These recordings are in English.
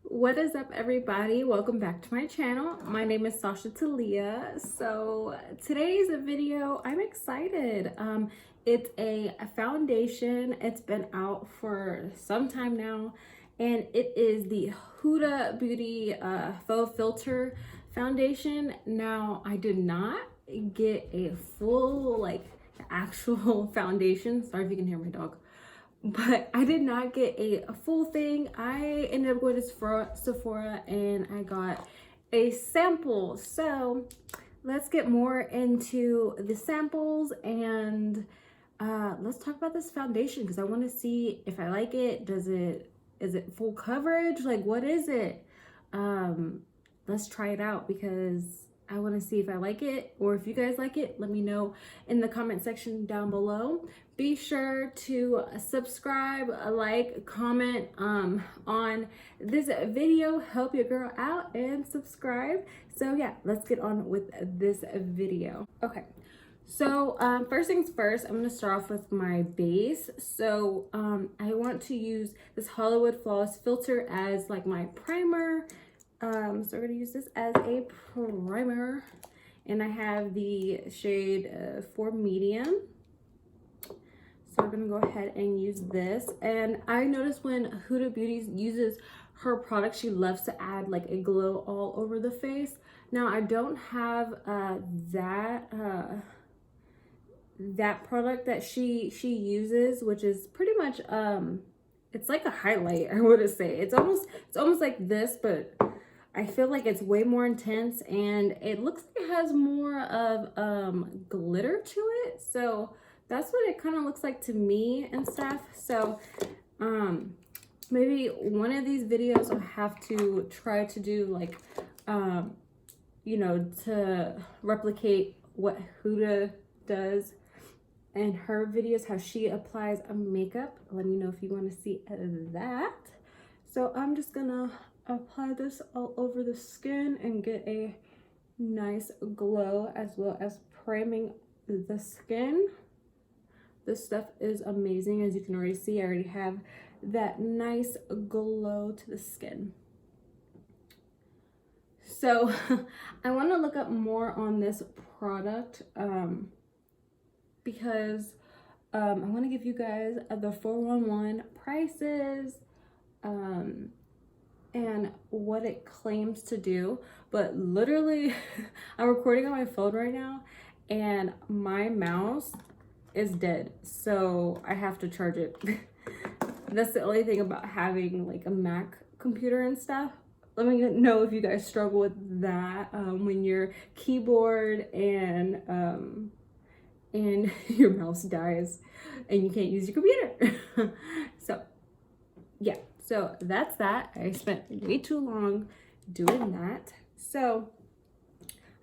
What is up, everybody? Welcome back to my channel. My name is Sasha Talia. So today's video, I'm excited. It's a foundation. It's been out for some time now, and it is the Huda Beauty Faux Filter Foundation. Now, I did not get a full, actual foundation. Sorry if you can hear my dog, but I did not get a full thing. I ended up going to Sephora and I got a sample. So let's get more into the samples and let's talk about this foundation because I want to see if I like it. Is it full coverage? Like, what is it? Let's try it out because I want to see if I like it, or if you guys like it, let me know in the comment section down below. Be sure to subscribe, like, comment on this video, help your girl out, and subscribe. So yeah, let's get on with this video. Okay, so first things first, I'm gonna start off with my base. So I want to use this Hollywood Flawless filter as like my primer. So we're gonna use this as a primer, and I have the shade 4 medium. So we're gonna go ahead and use this. And I noticed when Huda Beauty uses her product, she loves to add like a glow all over the face. Now I don't have that product that she uses, which is pretty much it's like a highlight, I would say. It's almost like this, but I feel like it's way more intense, and it looks like it has more of glitter to it. So that's what it kind of looks like to me and stuff. So maybe one of these videos I'll have to try to do like you know, to replicate what Huda does in her videos, how she applies a makeup. Let me know if you want to see that. So I'm just gonna apply this all over the skin and get a nice glow, as well as priming the skin. This stuff is amazing. As you can already see, I already have that nice glow to the skin. So I want to look up more on this product because I want to give you guys the 411 prices and what it claims to do. But literally I'm recording on my phone right now and my mouse is dead, so I have to charge it. That's the only thing about having like a Mac computer and stuff. Let me know if you guys struggle with that when your keyboard and your mouse dies and you can't use your computer. So yeah, so that's that. I spent way too long doing that. So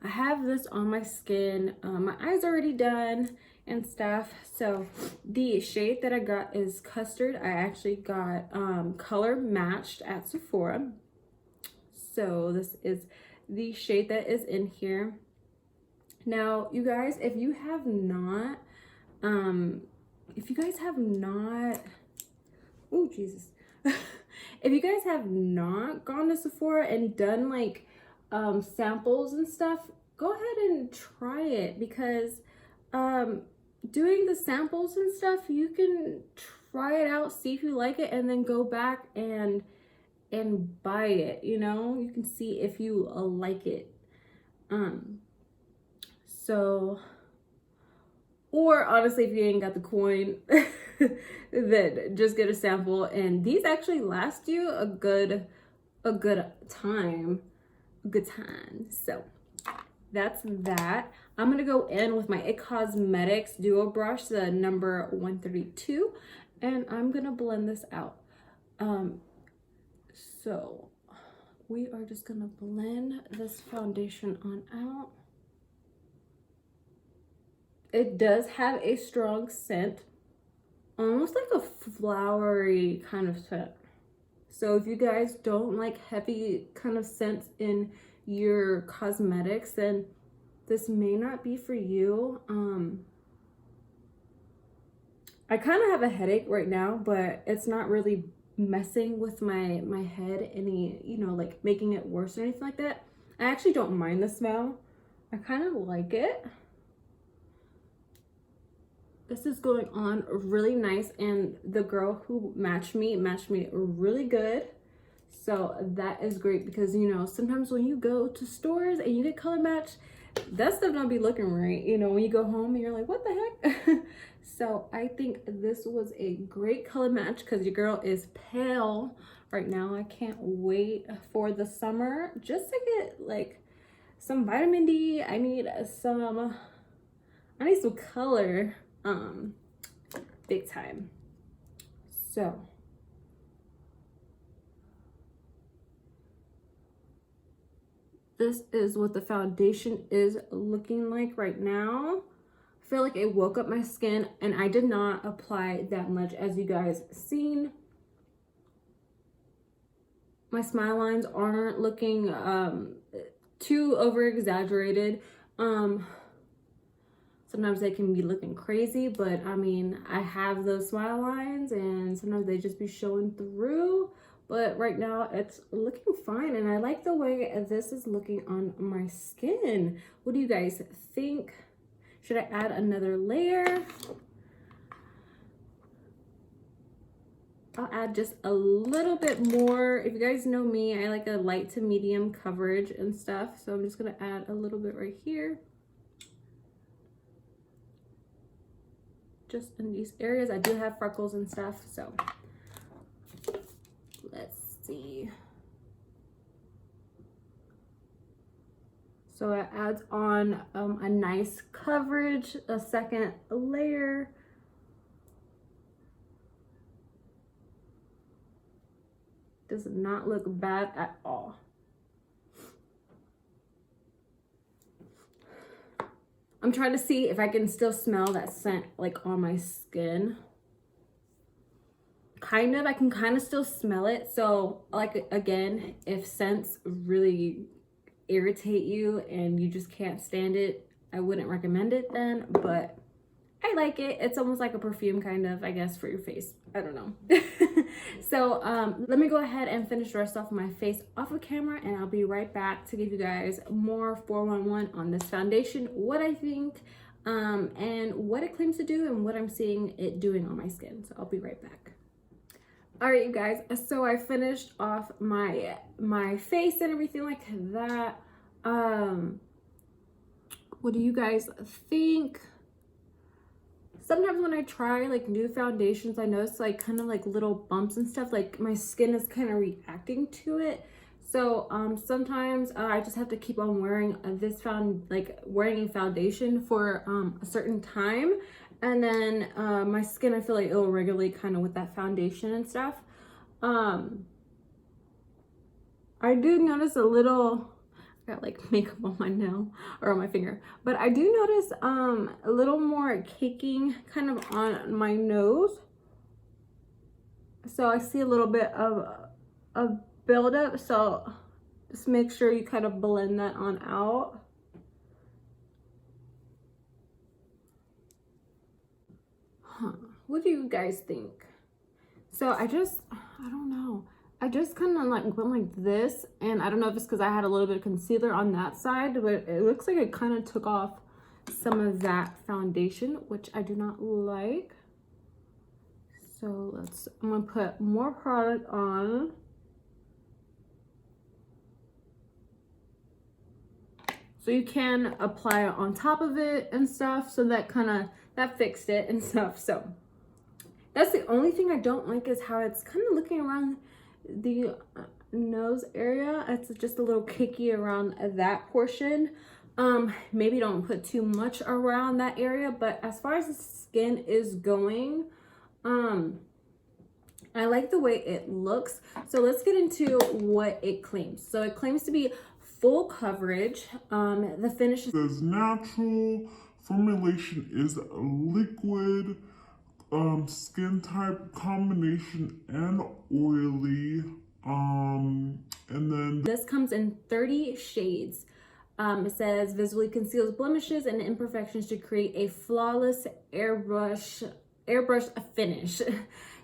I have this on my skin. My eyes already done and stuff. So the shade that I got is Custard. I actually got color matched at Sephora. So this is the shade that is in here. Now, you guys, if you guys have not, oh Jesus. If you guys have not gone to Sephora and done like samples and stuff, go ahead and try it, because doing the samples and stuff, you can try it out, see if you like it, and then go back and buy it. You know, you can see if you like it. So, or honestly, if you ain't got the coin, then just get a sample. And these actually last you a good time. So that's that. I'm gonna go in with my It Cosmetics Duo Brush, the number 132, and I'm gonna blend this out. So we are just gonna blend this foundation on out. It does have a strong scent, almost like a flowery kind of scent. So if you guys don't like heavy kind of scents in your cosmetics, then this may not be for you. I kind of have a headache right now, but it's not really messing with my head any, you know, like making it worse or anything like that. I actually don't mind the smell. I kind of like it. This is going on really nice, and the girl who matched me really good. So that is great, because you know, sometimes when you go to stores and you get color matched, that stuff don't be looking right, you know, when you go home and you're like, what the heck? So I think this was a great color match, because your girl is pale right now. I can't wait for the summer just to get like some vitamin D. I need some color, big time. So this is what the foundation is looking like right now. I feel like it woke up my skin, and I did not apply that much, as you guys seen. My smile lines aren't looking too over exaggerated. Sometimes they can be looking crazy, but I mean, I have those smile lines and sometimes they just be showing through. But right now it's looking fine, and I like the way this is looking on my skin. What do you guys think? Should I add another layer? I'll add just a little bit more. If you guys know me, I like a light to medium coverage and stuff. So I'm just gonna add a little bit right here. Just in these areas. I do have freckles and stuff, so let's see. So it adds on a nice coverage, a second layer. Does not look bad at all. I'm trying to see if I can still smell that scent like on my skin. Kind of, I can kind of still smell it. So like, again, if scents really irritate you and you just can't stand it, I wouldn't recommend it then, but I like it. It's almost like a perfume kind of, I guess, for your face. I don't know. So let me go ahead and finish the rest off my face off of camera, and I'll be right back to give you guys more 411 on this foundation, what I think, and what it claims to do and what I'm seeing it doing on my skin. So I'll be right back. All right, you guys, so I finished off my face and everything like that. What do you guys think? Sometimes when I try like new foundations, I notice like kind of like little bumps and stuff, like my skin is kind of reacting to it. So sometimes I just have to keep on wearing wearing a foundation for a certain time, and then my skin, I feel like it'll regulate kind of with that foundation and stuff. I do notice a little, I got like makeup on my nail or on my finger, but I do notice a little more caking kind of on my nose. So I see a little bit of a buildup, so just make sure you kind of blend that on out. What do you guys think? So I don't know. I just kind of like went like this, and I don't know if it's because I had a little bit of concealer on that side, but it looks like it kind of took off some of that foundation, which I do not like. So I'm gonna put more product on. So you can apply it on top of it and stuff, so that fixed it and stuff. So that's the only thing I don't like, is how it's kind of looking around the nose area. It's just a little kicky around that portion. Maybe don't put too much around that area, but as far as the skin is going, I like the way it looks. So let's get into what it claims. So it claims to be full coverage. The finish says natural, formulation is liquid, skin type combination and oily, and then this comes in 30 shades. It says visually conceals blemishes and imperfections to create a flawless airbrush finish.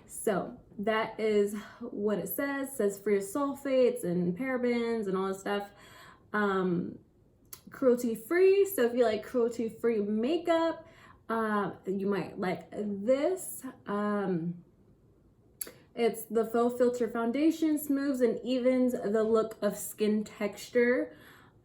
So that is what it says. It says free of sulfates and parabens and all that stuff. Cruelty free. So if you like cruelty free makeup, you might like this. It's the Faux Filter Foundation, smooths and evens the look of skin texture.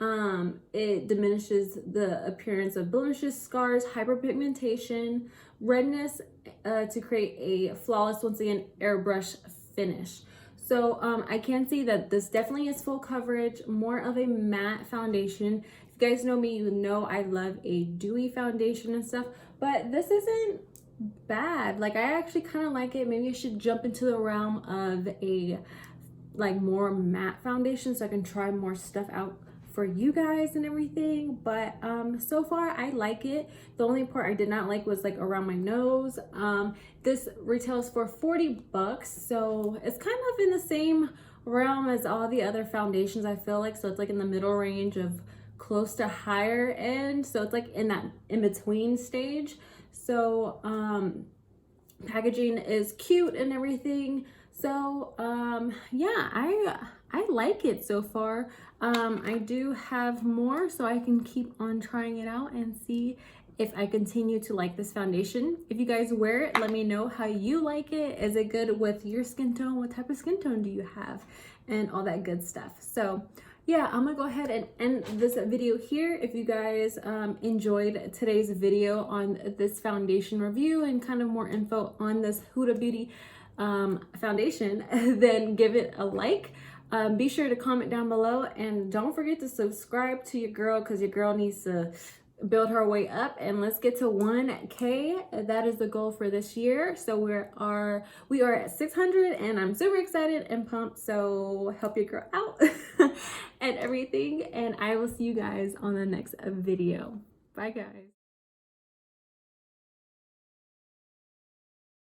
It diminishes the appearance of blemishes, scars, hyperpigmentation, redness, to create a flawless, once again, airbrush finish. So I can see that this definitely is full coverage, more of a matte foundation. If you guys know me, you know I love a dewy foundation and stuff, but this isn't bad. Like, I actually kind of like it. Maybe I should jump into the realm of a like more matte foundation so I can try more stuff out for you guys and everything. But so far I like it. The only part I did not like was like around my nose. This retails for 40 bucks, so it's kind of in the same realm as all the other foundations, I feel like. So it's like in the middle range of close to higher end, so it's like in that in between stage. So packaging is cute and everything. So yeah, I like it so far. I do have more, so I can keep on trying it out and see if I continue to like this foundation. If you guys wear it, let me know how you like it. Is it good with your skin tone? What type of skin tone do you have? And all that good stuff. So yeah, I'm gonna go ahead and end this video here. If you guys enjoyed today's video on this foundation review and kind of more info on this Huda Beauty foundation, then give it a like. Be sure to comment down below, and don't forget to subscribe to your girl, because your girl needs to build her way up, and let's get to 1K. That is the goal for this year. So we are at 600, and I'm super excited and pumped. So help your girl out and everything, and I will see you guys on the next video. Bye guys.